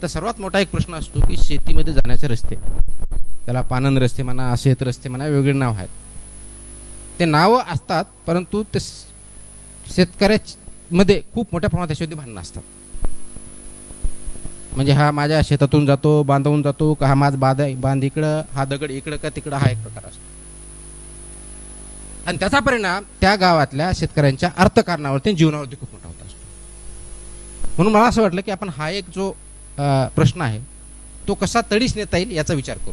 तर सर्वात मोठा एक प्रश्न असतो की शेतीमध्ये जाण्याचे रस्ते, त्याला पानंद रस्ते म्हणा, शेत रस्ते म्हणा, वेगळे नाव आहेत. ते नावं असतात, परंतु ते शेतकऱ्यामध्ये खूप मोठ्या प्रमाणात त्याच्यावरती भांडणं असतात. म्हणजे हा माझ्या शेतातून जातो, बांधवून जातो का, हा माझ बांध इकडं, हा दगड इकडं का तिकडं, हा एक प्रकार असतो. आणि त्याचा परिणाम त्या गावातल्या शेतकऱ्यांच्या अर्थकारणावरती, जीवनावरती खूप मोठा होत असतो. म्हणून मला असं वाटलं की आपण हा एक जो प्रश्न आहे तो कसा तडीस नेता येईल याचा विचार करू.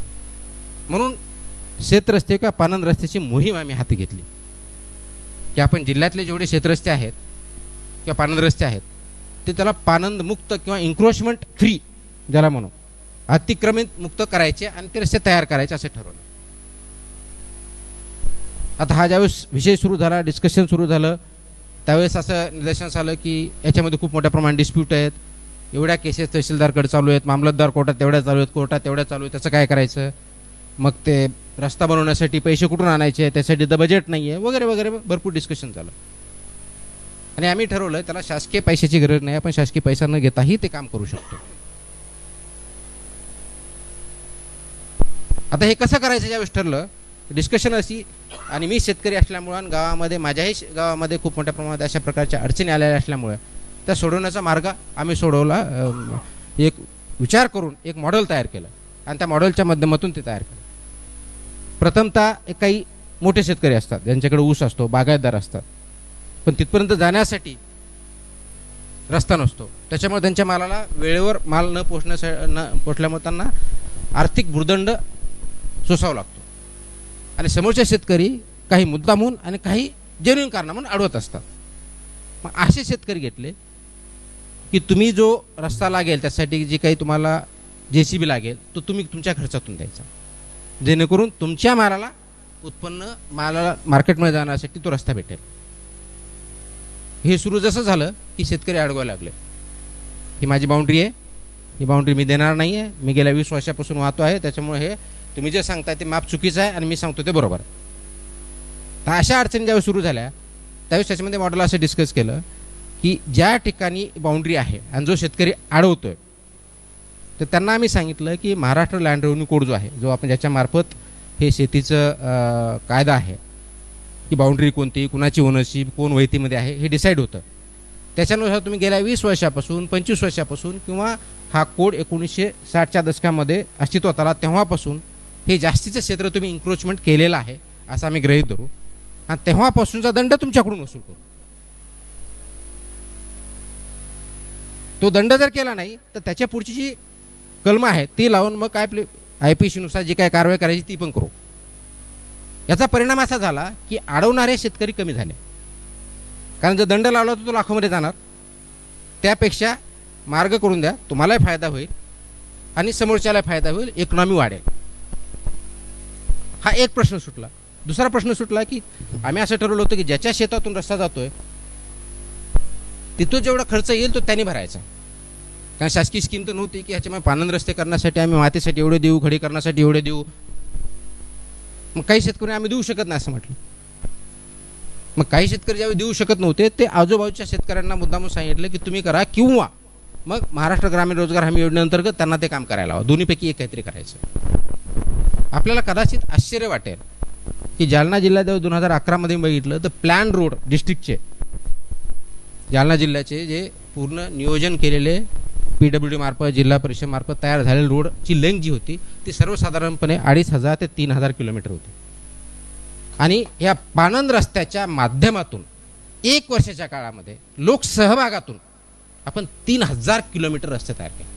म्हणून शेतरस्ते किंवा पानंद रस्त्याची मोहीम आम्ही हाती घेतली की आपण जिल्ह्यातले जेवढे शेतरस्ते आहेत किंवा पानंद रस्ते आहेत ते त्याला पानंद मुक्त किंवा इन्क्रोचमेंट फ्री ज्याला म्हणू, अतिक्रमित मुक्त करायचे आणि ते रस्ते तयार करायचे असं ठरवलं. आता हा ज्यावेळेस विषय सुरू झाला, डिस्कशन सुरू झालं, त्यावेळेस असं निदर्शनास आलं की याच्यामध्ये खूप मोठ्या प्रमाणात डिस्प्यूट आहेत, एवढ्या केसेस तहसीलदारकडे चालू आहेत, मामलतदार कोर्टात तेवढ्या चालू आहेत, कोर्टात तेवढ्या चालू आहेत, त्याचं काय करायचं, मग ते रस्ता बनवण्यासाठी पैसे कुठून आणायचे, त्यासाठी तर बजेट नाही आहे, वगैरे वगैरे भरपूर डिस्कशन झालं. आणि आम्ही ठरवलं त्याला शासकीय पैशाची गरज नाही, आपण शासकीय पैसा न घेताही ते काम करू शकतो. आता हे कसं करायचं ज्यावेळेस ठरलं, डिस्कशन अशी, आणि मी शेतकरी असल्यामुळं गावामध्ये, माझ्याही गावामध्ये खूप मोठ्या प्रमाणात अशा प्रकारच्या अडचणी आलेल्या असल्यामुळे त्या सोडवण्याचा मार्ग आम्ही सोडवला. एक विचार करून एक मॉडेल तयार केलं आणि त्या मॉडेलच्या माध्यमातून ते तयार केलं. प्रथमतः काही मोठे शेतकरी असतात ज्यांच्याकडे ऊस असतो, बागायतदार असतात, पण तिथपर्यंत जाण्यासाठी रस्ता नसतो, त्याच्यामुळे त्यांच्या मालाला वेळेवर माल न पोचल्यामुळे त्यांना आर्थिक भुर्दंड सोसावा लागतो. आणि समोरचे शेतकरी काही मुद्दामून आणि काही जेन्युइन कारणामून अडवत असतात. मग असे शेतकरी घेतले की तुम्ही जो रस्ता लागेल त्यासाठी जी काही तुम्हाला JCB लागेल तो तुम्ही तुमच्या खर्चातून द्यायचा, जेणेकरून तुमच्या मालाला मालाला मार्केटमध्ये जाण्यासाठी तो रस्ता भेटेल. हे सुरू जसं झालं की शेतकरी अडवायला लागले, ही माझी बाउंड्री आहे, ही बाउंड्री मी देणार नाही आहे, मी गेल्या 20 वर्षापासून वाहतो आहे, त्याच्यामुळे हे तुम्ही जे सांगताय ते माप चुकीचं आहे आणि मी सांगतो ते बरोबर आहे. तर अशा अडचणी ज्यावेळेस सुरू झाल्या त्यावेळेस त्याच्यामध्ये मॉडेल असं डिस्कस केलं की ज्या ठिकाणी बाउंड्री आहे आणि जो शेतकरी अडवतोय तर त्यांना आम्ही सांगितलं की महाराष्ट्र लँड रेव्हेन्यू कोड जो आहे, जो आपण ज्याच्यामार्फत हे शेतीचं कायदा आहे की बाउंड्री कोणती, कुणाची ओनरशिप, कोण वैतीमध्ये आहे हे डिसाईड होतं. त्याच्यानुसार तुम्ही गेल्या 20 वर्षापासून 25 वर्षापासून किंवा हा कोड 1960च्या दशकामध्ये अस्तित्वात आला तेव्हापासून हे जास्तीचं क्षेत्र तुम्ही इन्क्रोचमेंट केलेलं आहे असं आम्ही गृहीत धरू आणि तेव्हापासूनचा दंड तुमच्याकडून वसूल करू. तो दंड जर केला नाही तर त्याच्या पुढची जी कलम आहे ती लावून मग काय आपली IPC नुसार जी काय कारवाई करायची ती पण करू. याचा परिणाम असा झाला की अडवणारे शेतकरी कमी झाले, कारण जर दंड लावला तर तो लाखोमध्ये जाणार, त्यापेक्षा मार्ग करून द्या, तुम्हालाही फायदा होईल आणि समोरच्याला फायदा होईल, इकॉनॉमी वाढेल. हा एक प्रश्न सुटला. दुसरा प्रश्न सुटला की आम्ही असं ठरवलं होतं की ज्याच्या शेतातून रस्ता जातोय तिथं जेवढा खर्च येईल तो त्यांनी भरायचा, कारण शासकीय स्कीम तर नव्हती की ह्याच्यामुळे पानंद रस्ते करण्यासाठी आम्ही मातीसाठी एवढे देऊ, खडी करण्यासाठी एवढे देऊ. मग काही शेतकरी आम्ही देऊ शकत नाही असं म्हटलं. मग काही शेतकरी ज्यावेळी देऊ शकत नव्हते ते आजूबाजूच्या शेतकऱ्यांना मुद्दामून सांगितलं की तुम्ही करा, किंवा मग महाराष्ट्र ग्रामीण रोजगार हमी योजनेअंतर्गत त्यांना ते काम करायला हवं, दोन्हीपैकी एक काहीतरी करायचं. आपल्याला कदाचित आश्चर्य वाटेल की जालना जिल्ह्यात 2011मध्ये बघितलं तर प्लॅन रोड डिस्ट्रिक्टचे, जालना जिल्ह्याचे जे पूर्ण नियोजन केलेले PWD मार्फत, जिल्हा परिषद मार्फत तयार झालेल्या रोडची लेंथ जी होती ती सर्वसाधारणपणे 2500 ते 3000 किलोमीटर होती. आणि या पानंद रस्त्याच्या माध्यमातून 1 वर्षाच्या काळामध्ये लोकसहभागातून आपण 3000 किलोमीटर रस्ते तयार केले.